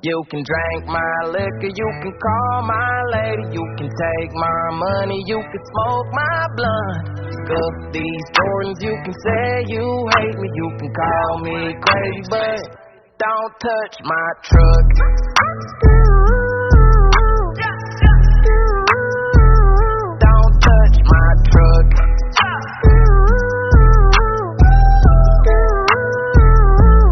You can drink my liquor, you can call my lady, you can take my money, you can smoke my blunt. Scuff these Jordans, you can say you hate me, you can call me crazy, but don't touch my truck. Don't touch my truck.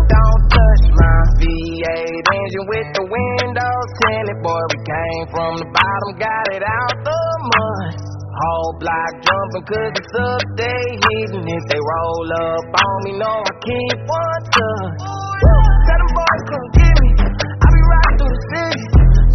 Don't touch my V8 engine with the windows tinted. Boy, we came from the bottom, got it out the mud. Whole block jumping cause it's up, they hitting. If they roll up on me, know I keep one tuck. Tell them boys come get me, I be riding through the city.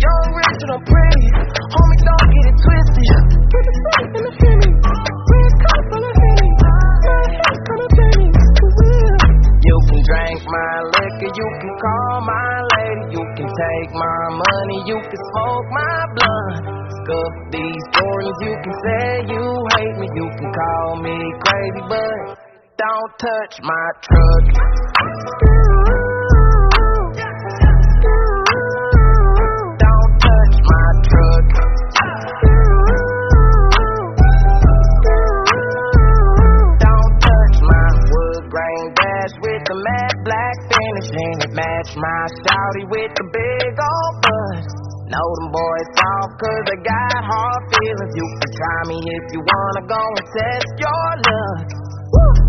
Young, rich, and I'm pretty. Homie, don't get it twisted. Get the front in the Philly. Red cup full of Henny. My head's gonna pay me, for real. You can drink my liquor, you can call my lady, you can take my money, you can smoke my blunt. Scuff these Jordans, you can say you hate me, you can call me crazy, but don't touch my truck. Don't touch my truck. Don't touch my wood grain dash with the matte black finish, and it match my shawty with the big old bust. Know them boys soft cause they got hard feelings. You can try me if you wanna go and test your luck.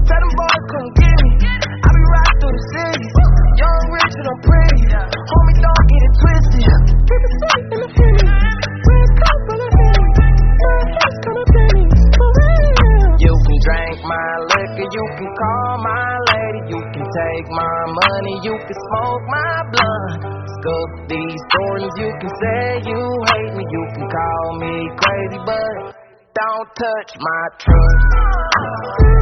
Tell them boys come get me, I be riding through the city. Young, rich, and I'm pretty. Homie, don't get it twisted. Get the front in the Philly. Red cup full of Henny. My head's gonna pay me, for real. You can drink my liquor, you can call my lady, you can take my money, you can smoke my blunt. Scuff these Jordans, you can say you hate me, you can call me crazy, but don't touch my truck.